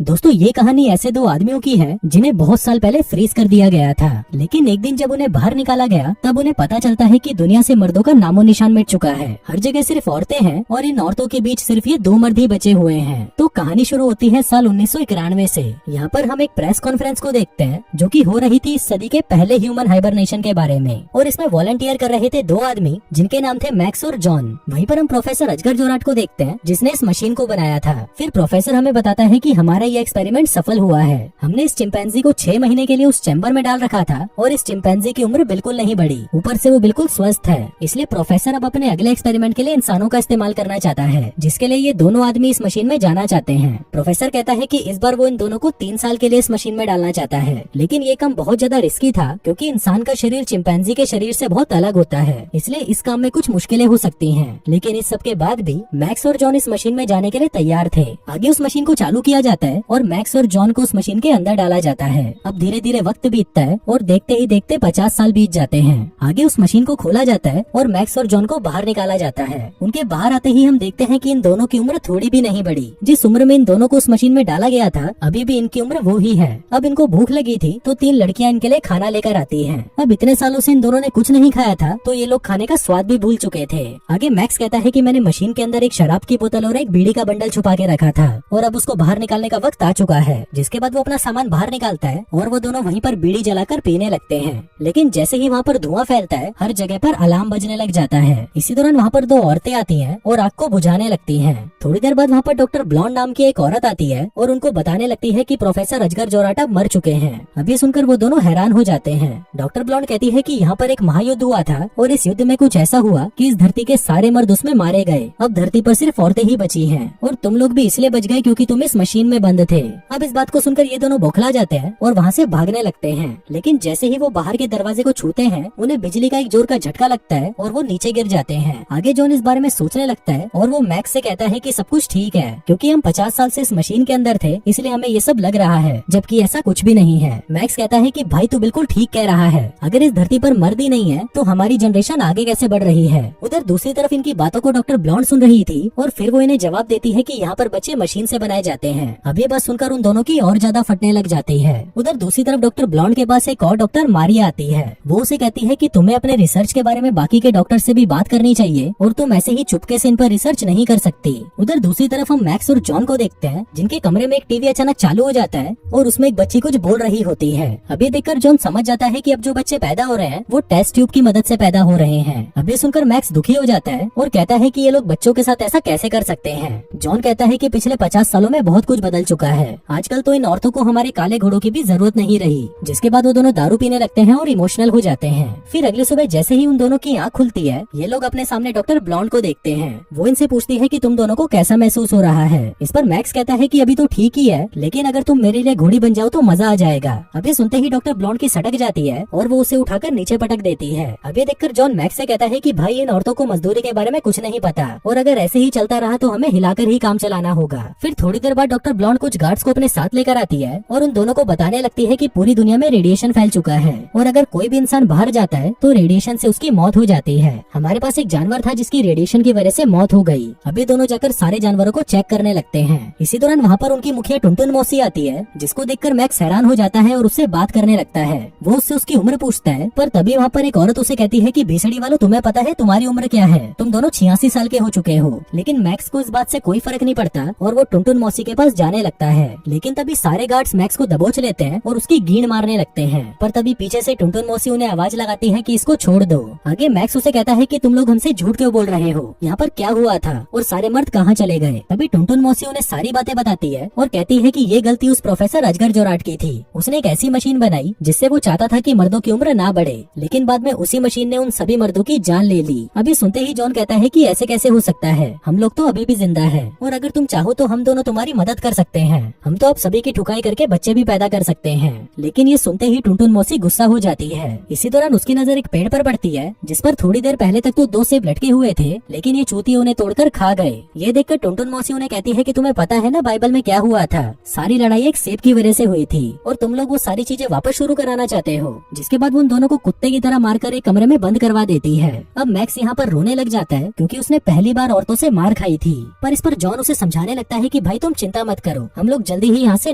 दोस्तों ये कहानी ऐसे दो आदमियों की है जिन्हें बहुत साल पहले फ्रीज कर दिया गया था, लेकिन एक दिन जब उन्हें बाहर निकाला गया तब उन्हें पता चलता है कि दुनिया से मर्दों का नामो निशान मिट चुका है। हर जगह सिर्फ औरतें हैं और इन औरतों के बीच सिर्फ ये दो मर्द ही बचे हुए हैं। तो कहानी शुरू होती है साल 1991 से। यहाँ पर हम एक प्रेस कॉन्फ्रेंस को देखते हैं जो कि हो रही थी इस सदी के पहले ह्यूमन हाइबरनेशन के बारे में, और इसमें वॉलंटियर कर रहे थे दो आदमी जिनके नाम थे मैक्स और जॉन। वहीं पर हम प्रोफेसर अजगर जोराट को देखते हैं जिसने इस मशीन को बनाया था। फिर प्रोफेसर हमें बताता है कि हमारा ये एक्सपेरिमेंट सफल हुआ है। हमने इस चिंपैंजी को 6 महीने के लिए उस चैम्बर में डाल रखा था और इस चिंपैंजी की उम्र बिल्कुल नहीं बढ़ी, ऊपर से वो बिल्कुल स्वस्थ है। इसलिए प्रोफेसर अब अपने अगले एक्सपेरिमेंट के लिए इंसानों का इस्तेमाल करना चाहता है, जिसके लिए ये दोनों आदमी इस मशीन में जाना चाहते हैं। प्रोफेसर कहता है कि इस बार वो इन दोनों को 3 साल के लिए इस मशीन में डालना चाहता है, लेकिन ये काम बहुत ज्यादा रिस्की था क्योंकि इंसान का शरीर चिंपैंजी के शरीर से बहुत अलग होता है, इसलिए इस काम में कुछ मुश्किलें हो सकती हैं। लेकिन इस सब के बाद भी मैक्स और जॉन इस मशीन में जाने के लिए तैयार थे। आगे उस मशीन को चालू किया जाता है और मैक्स और जॉन को उस मशीन के अंदर डाला जाता है। अब धीरे धीरे वक्त बीतता है और देखते ही देखते 50 साल बीत जाते हैं। आगे उस मशीन को खोला जाता है और मैक्स और जॉन को बाहर निकाला जाता है। उनके बाहर आते ही हम देखते हैं कि इन दोनों की उम्र थोड़ी भी नहीं बढ़ी। जिस उम्र में इन दोनों को उस मशीन में डाला गया था अभी भी इनकी उम्र वो ही है। अब इनको भूख लगी थी तो 3 लड़कियां इनके लिए खाना लेकर आती हैं। अब इतने सालों से इन दोनों ने कुछ नहीं खाया था तो ये लोग खाने का स्वाद भी भूल चुके थे। आगे मैक्स कहता है कि मैंने मशीन के अंदर एक शराब की बोतल और एक बीड़ी का बंडल छुपा के रखा था और अब उसको बाहर निकालने का वक्त आ चुका है। जिसके बाद वो अपना सामान बाहर निकालता है और वो दोनों वहीं पर बीड़ी जलाकर पीने लगते हैं। लेकिन जैसे ही वहाँ पर धुआं फैलता है हर जगह पर अलार्म बजने लग जाता है। इसी दौरान वहाँ पर 2 औरतें आती हैं और आग को बुझाने लगती हैं। थोड़ी देर बाद वहाँ पर डॉक्टर ब्लॉन्ड नाम की एक औरत आती है और उनको बताने लगती है कि प्रोफेसर अजगर जोराट अब मर चुके हैं। अब ये सुनकर वो दोनों हैरान हो जाते हैं। डॉक्टर ब्लॉन्ड कहती है कि यहाँ पर एक महायुद्ध हुआ था और इस युद्ध में कुछ ऐसा हुआ कि इस धरती के सारे मर्द उसमें मारे गए। अब धरती पर सिर्फ औरतें ही बची हैं और तुम लोग भी इसलिए बच गए क्योंकि तुम इस मशीन में बंद थे। अब इस बात को सुनकर ये दोनों बौखला जाते हैं और वहाँ से भागने लगते हैं। लेकिन जैसे ही वो बाहर के दरवाजे को छूते हैं उन्हें बिजली का एक जोर का झटका लगता है और वो नीचे गिर जाते हैं। आगे जॉन इस बारे में सोचने लगता है और वो मैक्स से कहता है कि सब कुछ ठीक है क्योंकि हम 50 साल से इस मशीन के अंदर थे इसलिए हमें ये सब लग रहा है, जबकि ऐसा कुछ भी नहीं है। मैक्स कहता है कि भाई तू बिल्कुल ठीक कह रहा है, अगर इस धरती पर मर्द ही नहीं है तो हमारी जनरेशन आगे कैसे बढ़ रही है। उधर दूसरी तरफ इनकी बातों को डॉक्टर ब्लॉन्ड सुन रही थी और फिर वो इन्हें जवाब देती है कि यहाँ पर बच्चे मशीन से बनाए जाते हैं। अब ये बात सुनकर उन दोनों की और ज्यादा फटने लग जाती है। उधर दूसरी तरफ डॉक्टर ब्लॉन्ड के पास एक और डॉक्टर मारिया आती है। वो उसे कहती है कि तुम्हें अपने रिसर्च के बारे में बाकी के डॉक्टर से भी बात करनी चाहिए और तुम ऐसे ही चुपके से इन पर रिसर्च नहीं कर सकती। उधर दूसरी तरफ हम मैक्स और जॉन को देखते हैं जिनके कमरे में एक टीवी अचानक चालू हो जाता है और उसमें एक बच्ची कुछ बोल रही होती है। अब ये देखकर जॉन समझ जाता है कि अब जो बच्चे पैदा हो रहे हैं वो टेस्ट ट्यूब की मदद से पैदा हो रहे हैं। अब ये सुनकर मैक्स दुखी हो जाता है और कहता है कि ये लोग बच्चों के साथ ऐसा कैसे कर सकते हैं। जॉन कहता है कि पिछले 50 सालों में बहुत कुछ बदल चुका है, आजकल तो इन औरतों को हमारे काले घोड़ों की भी जरूरत नहीं रही। जिसके बाद वो दोनों दारू पीने लगते हैं और इमोशनल हो जाते हैं। फिर अगली सुबह जैसे ही उन दोनों की आँख खुलती है ये लोग अपने सामने डॉक्टर ब्लॉन्ड को देखते हैं। वो इनसे पूछती है कि तुम दोनों को कैसा महसूस हो रहा है। इस पर मैक्स कहता है कि अभी तो ठीक ही है, लेकिन अगर तुम मेरे लिए घोड़ी बन जाओ तो मजा आ जाएगा। अब ये सुनते ही डॉक्टर ब्लॉन्ड की सटक जाती है और वो उसे उठाकर नीचे पटक देती है। अब ये देखकर जॉन मैक्स से कहता है कि भाई इन औरतों को मजदूरी के बारे में कुछ नहीं पता और अगर ऐसे ही चलता रहा तो हमें हिलाकर ही काम चलाना होगा। फिर थोड़ी देर बाद डॉक्टर ब्लॉन्ड कुछ गार्ड्स को अपने साथ लेकर आती है और उन दोनों को बताने लगती है कि पूरी दुनिया में रेडिएशन फैल चुका है और अगर कोई भी इंसान बाहर जाता है तो रेडिएशन से उसकी मौत हो जाती है। हमारे पास एक जानवर था जिसकी रेडिएशन की वजह से मौत हो गई। अभी दोनों जाकर सारे जानवरों को चेक करने लगते हैं। इसी दौरान वहाँ पर उनकी मुखिया टुनटुन मौसी आती है जिसको देखकर मैक्स हैरान हो जाता है और उससे बात करने लगता है। वो उससे उसकी उम्र पूछता है पर तभी वहाँ पर एक औरत उसे कहती है कि भीसड़ी वालों तुम्हें पता है तुम्हारी उम्र क्या है, तुम दोनों 86 साल के हो चुके हो। लेकिन मैक्स को इस बात से कोई फर्क नहीं पड़ता और वो टुनटुन मौसी के पास जाने लगता है। लेकिन तभी सारे गार्ड्स मैक्स को दबोच लेते हैं और उसकी गींड मारने लगते हैं। पर तभी पीछे से टुनटुन मौसी उन्हें आवाज लगाती है कि इसको छोड़ दो। आगे मैक्स उसे कहता है कि तुम लोग हमसे झूठ क्यों बोल रहे हो, यहाँ पर क्या हुआ था और सारे मर्द कहाँ चले गए। तभी टुनटुन मौसी उन्हें सारी बातें बताती है और कहती है कि ये गलती उस प्रोफेसर अजगर जोराट की थी। उसने एक ऐसी मशीन बनाई जिससे वो चाहता था कि मर्दों की उम्र ना बढ़े, लेकिन बाद में उसी मशीन ने उन सभी मर्दों की जान ले ली। अभी सुनते ही जॉन कहता है कि ऐसे कैसे हो सकता है, हम लोग तो अभी भी जिंदा है और अगर तुम चाहो तो हम दोनों तुम्हारी मदद कर सकते हैं। हम तो अब सभी की ठुकाई करके बच्चे भी पैदा कर सकते हैं। लेकिन ये सुनते ही टुनटुन मौसी गुस्सा हो जाती है। इसी दौरान उसकी नजर एक पेड़ पर पड़ती है जिस पर थोड़ी देर पहले तक तो 2 सेब लटके हुए थे, लेकिन ये चूतिए उन्हें तोड़कर खा गए। ये देखकर टुनटुन मौसी उन्हें कहती है कि तुम्हें पता है ना बाइबल में क्या हुआ था, सारी लड़ाई एक सेब की वजह से हुई थी और तुम लोग वो सारी चीजें वापस शुरू कराना चाहते हो। जिसके बाद वो उन दोनों को कुत्ते की तरह मारकर एक कमरे में बंद करवा देती है। अब मैक्स यहाँ पर रोने लग जाता है क्योंकि उसने पहली बार औरतों से मार खाई थी। पर इस पर जॉन उसे समझाने लगता है कि भाई तुम चिंता मत करो, हम लोग जल्दी ही यहाँ से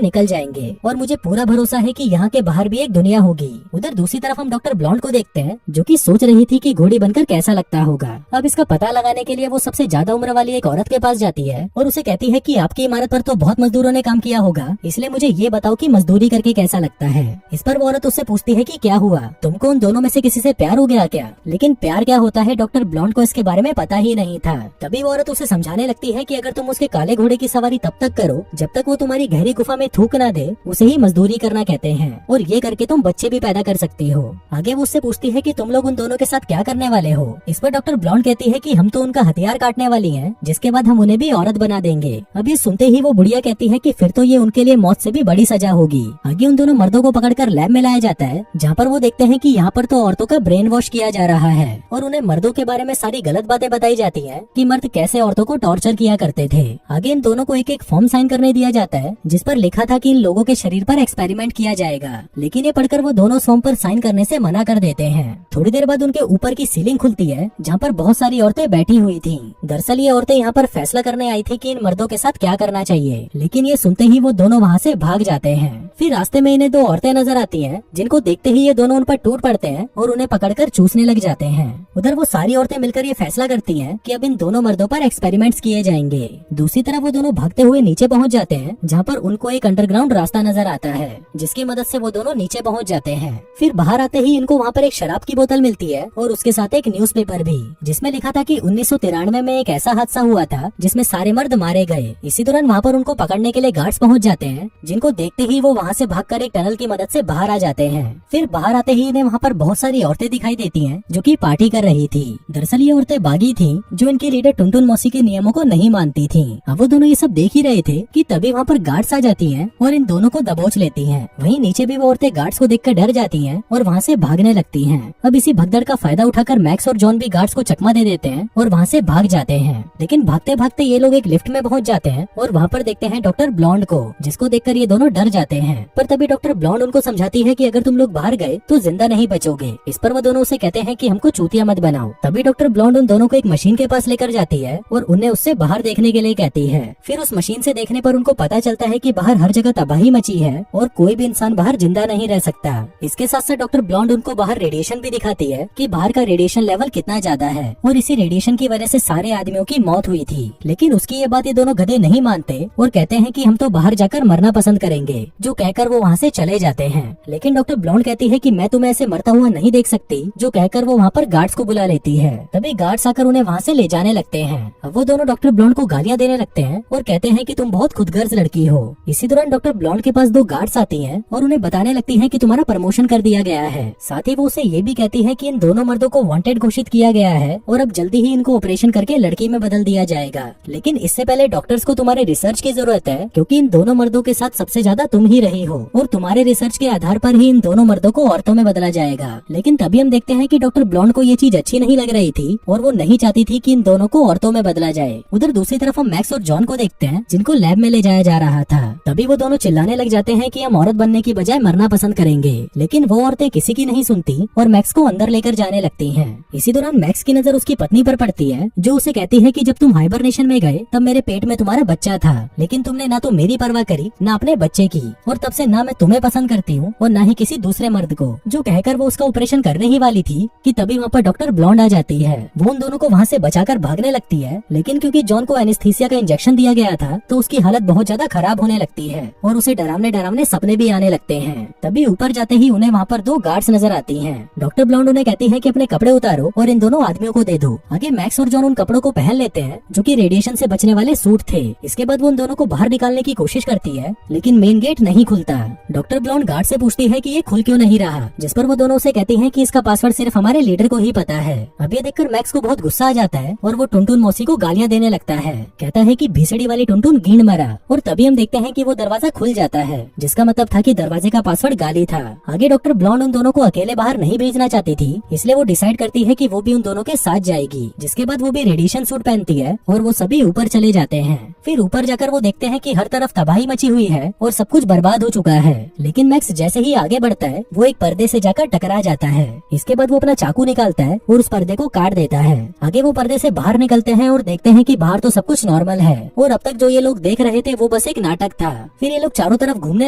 निकल जाएंगे और मुझे पूरा भरोसा है कि यहाँ के बाहर भी एक दुनिया होगी। उधर दूसरी तरफ हम डॉक्टर ब्लॉन्ड को देखते हैं जो कि सोच रही थी कि घोड़ी बनकर कैसा लगता होगा। अब इसका पता लगाने के लिए वो सबसे ज्यादा उम्र वाली एक औरत के पास जाती है और उसे कहती है कि आपकी इमारत पर तो बहुत मजदूरों ने काम किया होगा, इसलिए मुझे ये बताओ कि मजदूरी करके कैसा लगता है। इस पर वो औरत उससे पूछती है कि क्या हुआ, तुमको उन दोनों में से किसी से प्यार हो गया क्या? लेकिन प्यार क्या होता है डॉक्टर ब्लॉन्ड को इसके बारे में पता ही नहीं था। तभी वो औरत उसे समझाने लगती है कि अगर तुम उसके काले घोड़े की सवारी तब तक करो जब तक वो तुम्हारी गहरी गुफा में थूक ना दे, उसे ही मजदूरी करना कहते हैं और ये करके तुम बच्चे भी पैदा कर सकती हो। आगे वो उससे पूछती है कि तुम लोग उन दोनों के साथ क्या करने वाले हो। इस पर डॉक्टर ब्लॉन्ड कहती है कि हम तो उनका हथियार काटने वाली हैं, जिसके बाद हम उन्हें भी औरत बना देंगे। अब ये सुनते ही वो बुढ़िया कहती है कि फिर तो ये उनके लिए मौत से भी बड़ी सजा होगी। आगे उन दोनों मर्दों को पकड़कर लैब में लाया जाता है जहाँ पर वो देखते हैं कि यहाँ पर तो औरतों का ब्रेन वॉश किया जा रहा है और उन्हें मर्दों के बारे में सारी गलत बातें बताई जाती है कि मर्द कैसे औरतों को टॉर्चर किया करते थे। आगे इन दोनों को एक एक फॉर्म साइन करने दिया जाता है जिस पर लिखा था कि इन लोगों के शरीर पर एक्सपेरिमेंट किया जाएगा, लेकिन ये पढ़कर वो दोनों फॉर्म पर साइन करने से मना कर देते हैं। थोड़ी देर बाद उनके ऊपर की सीलिंग खुलती है जहाँ पर बहुत सारी औरतें बैठी हुई थी। दरअसल ये औरतें यहाँ पर फैसला करने आई थी कि इन मर्दों के साथ क्या करना चाहिए, लेकिन ये सुनते ही वो दोनों वहाँ से भाग जाते हैं। फिर रास्ते में इन्हें दो औरतें नजर आती हैं जिनको देखते ही ये दोनों उन पर टूट पड़ते हैं और उन्हें पकड़कर चूसने लग जाते हैं। उधर वो सारी औरतें मिलकर ये फैसला करती हैं कि अब इन दोनों मर्दों पर एक्सपेरिमेंट्स किए जाएंगे। दूसरी तरफ वो दोनों भागते हुए नीचे पहुँच जाते हैं जहाँ पर उनको एक अंडरग्राउंड रास्ता नजर आता है जिसकी मदद से वो दोनों नीचे पहुँच जाते हैं। फिर बाहर आते ही इनको वहाँ पर एक शराब की बोतल मिलती है और उसके साथ एक न्यूज़पेपर भी जिसमें लिखा था कि 1993 में एक ऐसा हादसा हुआ था जिसमें सारे मर्द मारे गए। इसी दौरान वहाँ पर उनको पकड़ने के लिए गार्ड्स पहुँच जाते हैं जिनको देखते ही वो वहाँ से भागकर एक टनल की मदद से बाहर आ जाते हैं। फिर बाहर आते ही इन्हें वहाँ पर बहुत सारी औरतें दिखाई देती हैं जो कि पार्टी कर रही थी। दरअसल ये औरतें बागी थी जो इनके लीडर टुनटुन मौसी के नियमों को नहीं मानती थी। अब वो दोनों ये सब देख ही रहे थे कि तभी वहाँ पर गार्ड्स आ जाती हैं और इन दोनों को दबोच लेती हैं। वहीं नीचे भी वो औरतें गार्ड्स को देखकर डर जाती हैं और वहाँ से भागने लगती हैं। अब इसी भगदड़ का फायदा उठाकर मैक्स और जॉन भी गार्ड्स को चकमा दे देते हैं और वहाँ से भाग जाते हैं। लेकिन भागते भागते ये लोग एक लिफ्ट में पहुँच जाते हैं और वहाँ पर देखते हैं डॉक्टर ब्लॉन्ड को, जिसको देखकर ये दोनों डर जाते हैं। पर तभी डॉक्टर ब्लॉन्ड उनको समझाती है कि अगर तुम लोग बाहर गए तो जिंदा नहीं बचोगे। इस पर वो दोनों उसे कहते हैं कि हमको चूतिया मत बनाओ। तभी डॉक्टर ब्लॉन्ड उन दोनों को एक मशीन के पास लेकर जाती है और उन्हें उससे बाहर देखने के लिए कहती है। फिर उस मशीन से देखने पर उनको पता चलता है कि बाहर हर जगह तबाही मची है और कोई भी इंसान बाहर जिंदा नहीं रह सकता। इसके साथ साथ डॉक्टर ब्लॉन्ड उनको बाहर रेडिएशन भी दिखाती है कि बाहर का रेडिएशन लेवल कितना ज्यादा है और इसी रेडिएशन की वजह से सारे आदमियों की मौत हुई थी। लेकिन उसकी ये बात ये दोनों गधे नहीं मानते और कहते हैं कि हम तो बाहर जाकर मरना पसंद करेंगे, जो कहकर वो वहाँ से चले जाते हैं। लेकिन डॉक्टर ब्लॉन्ड कहती है कि मैं तुम्हें ऐसे मरता हुआ नहीं देख सकती, जो कहकर वो वहाँ पर गार्ड्स को बुला लेती है। तभी गार्ड्स आकर उन्हें वहाँ से ले जाने लगते हैं। अब वो दोनों डॉक्टर ब्लॉन्ड को गालियाँ देने लगते हैं और कहते हैं कि तुम बहुत खुदगर्ज लड़की हो। इसी दौरान डॉक्टर ब्लॉन्ड के पास दो गार्ड्स आती हैं और उन्हें बताने लगती हैं कि तुम्हारा प्रमोशन कर दिया गया है। साथ ही वो उसे ये भी कहती है कि इन दोनों मर्दों को वांटेड घोषित किया गया है और अब जल्दी ही इनको ऑपरेशन करके लड़की में बदल दिया जाएगा। लेकिन इससे पहले डॉक्टर्स को तुम्हारे रिसर्च की जरूरत है, क्योंकि इन दोनों मर्दों के साथ सबसे ज्यादा तुम ही रही हो और तुम्हारे रिसर्च के आधार पर ही इन दोनों मर्दों को औरतों में बदला जाएगा। लेकिन तभी हम देखते हैं कि डॉक्टर ब्लॉन्ड को ये चीज अच्छी नहीं लग रही थी और वो नहीं चाहती थी कि इन दोनों को औरतों में बदला जाए। उधर दूसरी तरफ हम मैक्स और जॉन को देखते हैं जिनको लैब में ले जाया जा रहा था। तभी वो दोनों चिल्लाने लग जाते हैं कि हम औरत बनने की बजाय मरना पसंद करेंगे। लेकिन वो औरतें किसी की नहीं सुनती और मैक्स को अंदर लेकर जाने लगती हैं। इसी दौरान मैक्स की नजर उसकी पत्नी पर पड़ती है, जो उसे कहती है कि जब तुम हाइबरनेशन में गए तब मेरे पेट में तुम्हारा बच्चा था, लेकिन तुमने ना तो मेरी परवाह करी ना अपने बच्चे की, और तब से ना मैं तुम्हें पसंद करती हूँ और ना ही किसी दूसरे मर्द को। जो कहकर वो उसका ऑपरेशन करने ही वाली थी कि तभी वहाँ पर डॉक्टर ब्लॉन्ड आ जाती है। वो उन दोनों को वहाँ से बचाकर भागने लगती है, लेकिन क्योंकि जॉन को एनेस्थीसिया का इंजेक्शन दिया गया था तो उसकी हालत बहुत ज्यादा खराब होने लगती है और उसे डरावने डरावने सपने भी आने लगते हैं। तभी ऊपर जाते ही उन्हें वहाँ पर दो गार्ड्स नजर आती हैं। डॉक्टर ब्लॉन्ड उन्हें कहती है कि अपने कपड़े उतारो और इन दोनों आदमियों को दे दो। आगे मैक्स और जॉन उन कपड़ों को पहन लेते हैं जो कि रेडिएशन से बचने वाले सूट थे। इसके बाद वो उन दोनों को बाहर निकालने की कोशिश करती है, लेकिन मेन गेट नहीं खुलता। डॉक्टर ब्लॉन्ड गार्ड से पूछती है कि ये खुल क्यों नहीं रहा, जिस पर वो दोनों उसे कहती हैं कि इसका पासवर्ड सिर्फ हमारे लीडर को ही पता है। अब ये देखकर मैक्स को बहुत गुस्सा आ जाता है और वो टुनटुन मौसी को गालियां देने लगता है। कहता है कि भीसड़ी वाली टुनटुन गींड मरा, और तभी हम देखते हैं कि वो दरवाजा खुल जाता है, जिसका मतलब था कि दरवाजे का पासवर्ड गाली था। आगे डॉक्टर ब्लॉन्ड उन दोनों को अकेले बाहर नहीं भेजना चाहती थी, इसलिए वो डिसाइड करती है कि वो भी उन दोनों के साथ जाएगी। जिसके बाद वो भी रेडिएशन सूट पहनती है और वो सभी ऊपर चले जाते हैं। फिर ऊपर जाकर वो देखते हैं कि हर तरफ तबाही मची हुई है और सब कुछ बर्बाद हो चुका है। लेकिन मैक्स जैसे ही आगे बढ़ता है वो एक पर्दे से जाकर टकरा जाता है। इसके बाद वो अपना चाकू निकालता है और उस पर्दे को काट देता है। आगे वो पर्दे से बाहर निकलते हैं और देखते हैं कि बाहर तो सब कुछ नॉर्मल है और अब तक जो ये लोग देख रहे थे वो वो बस एक नाटक था। फिर ये लोग चारों तरफ घूमने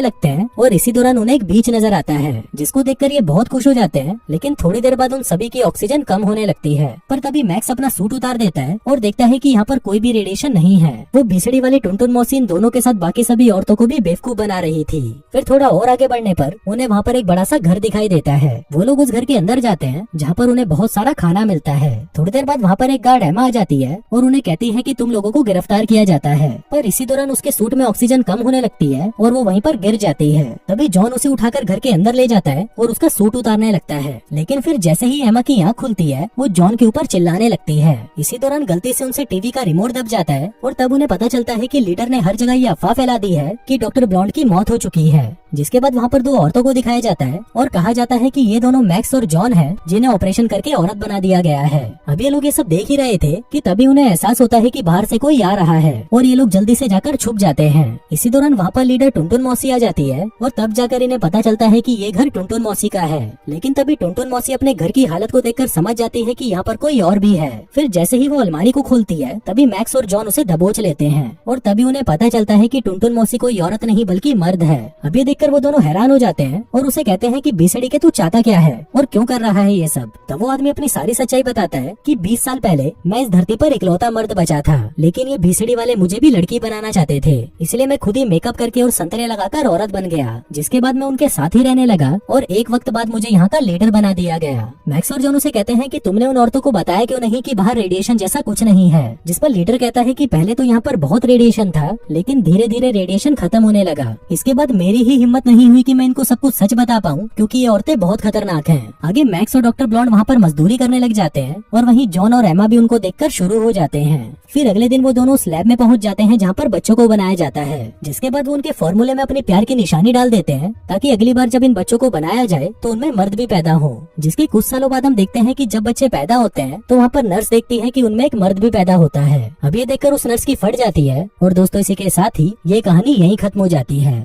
लगते हैं और इसी दौरान उन्हें एक बीच नजर आता है, जिसको देखकर ये बहुत खुश हो जाते हैं। लेकिन थोड़ी देर बाद उन सभी की ऑक्सीजन कम होने लगती है। पर तभी मैक्स अपना सूट उतार देता है और देखता है कि यहाँ पर कोई भी रेडिएशन नहीं है। वो भीसड़ी वाली टुनटुन मौसी इन दोनों के साथ बाकी सभी औरतों को भी बेवकूफ बना रही थी। फिर थोड़ा और आगे बढ़ने पर उन्हें वहाँ पर एक बड़ा सा घर दिखाई देता है। वो लोग उस घर के अंदर जाते हैं जहाँ पर उन्हें बहुत सारा खाना मिलता है। थोड़ी देर बाद वहाँ पर एक गार्ड एमा आ जाती है और उन्हें कहती है कि तुम लोगों को गिरफ्तार किया जाता है। पर इसी दौरान उसके सूट में ऑक्सीजन कम होने लगती है और वो वहीं पर गिर जाती है। तभी जॉन उसे उठाकर घर के अंदर ले जाता है और उसका सूट उतारने लगता है। लेकिन फिर जैसे ही एमा की आँख खुलती है वो जॉन के ऊपर चिल्लाने लगती है। इसी दौरान गलती से उनसे टीवी का रिमोट दब जाता है और तब उन्हें पता चलता है कि लीडर ने हर जगह ये अफवाह फैला दी है कि डॉक्टर ब्लॉन्ड की मौत हो चुकी है। जिसके बाद वहाँ पर दो औरतों को दिखाया जाता है और कहा जाता है कि ये दोनों मैक्स और जॉन हैं, जिन्हें ऑपरेशन करके औरत बना दिया गया है। अब ये लोग ये सब देख ही रहे थे कि तभी उन्हें एहसास होता है कि बाहर से कोई आ रहा है और ये लोग जल्दी से जाकर छुप जाते हैं। इसी दौरान वहाँ पर लीडर टुनटुन मौसी आ जाती है और तब जाकर इन्हें पता चलता है कि ये घर टुनटुन मौसी का है। लेकिन तभी टुनटुन मौसी अपने घर की हालत को देखकर समझ जाती है कि यहाँ पर कोई और भी है। फिर जैसे ही वो अलमारी को खोलती है तभी मैक्स और जॉन उसे दबोच लेते हैं और तभी उन्हें पता चलता है कि टुनटुन मौसी कोई औरत नहीं बल्कि मर्द है। अब ये देखकर वो दोनों हैरान हो जाते हैं और उसे कहते हैं कि बीसड़ी के तू चाहता क्या है और क्यों कर रहा है ये सब। तब वो आदमी अपनी सारी सच्चाई बताता है कि 20 साल पहले मैं इस धरती पर इकलौता मर्द बचा था, लेकिन ये भीसड़ी वाले मुझे भी लड़की बनाना चाहते थे, इसलिए मैं खुद ही मेकअप करके और संतरे लगाकर औरत बन गया। जिसके बाद मैं उनके साथ ही रहने लगा और एक वक्त बाद मुझे यहाँ का लीडर बना दिया गया। मैक्स और जॉन उसे कहते हैं कि तुमने उन औरतों को बताया क्यों नहीं कि बाहर रेडिएशन जैसा कुछ नहीं है। जिस पर लीडर कहता है कि पहले तो यहाँ पर बहुत रेडिएशन था, लेकिन धीरे धीरे रेडिएशन खत्म होने लगा। इसके बाद मेरी ही हिम्मत नहीं हुई कि मैं इनको सब कुछ सच बता पाऊँ, क्योंकि ये औरतें बहुत खतरनाक हैं। आगे मैक्स और डॉक्टर ब्लॉन्ड वहाँ पर मजदूरी करने लग जाते हैं और वहीं जॉन और एमा भी उनको देखकर शुरू हो जाते हैं। फिर अगले दिन वो दोनों उस लैब में पहुँच जाते हैं जहाँ पर बच्चों को बनाया जाता है। जिसके बाद वो उनके फॉर्मूले में अपने प्यार की निशानी डाल देते हैं ताकि अगली बार जब इन बच्चों को बनाया जाए तो उनमें मर्द भी पैदा हो। जिसके कुछ सालों बाद हम देखते हैं कि जब बच्चे पैदा होते हैं तो वहाँ पर नर्स देखती है कि उनमें एक मर्द भी पैदा होता है। अब ये देखकर उस नर्स की फट जाती है और दोस्तों इसी के साथ ही ये कहानी यहीं खत्म हो जाती है।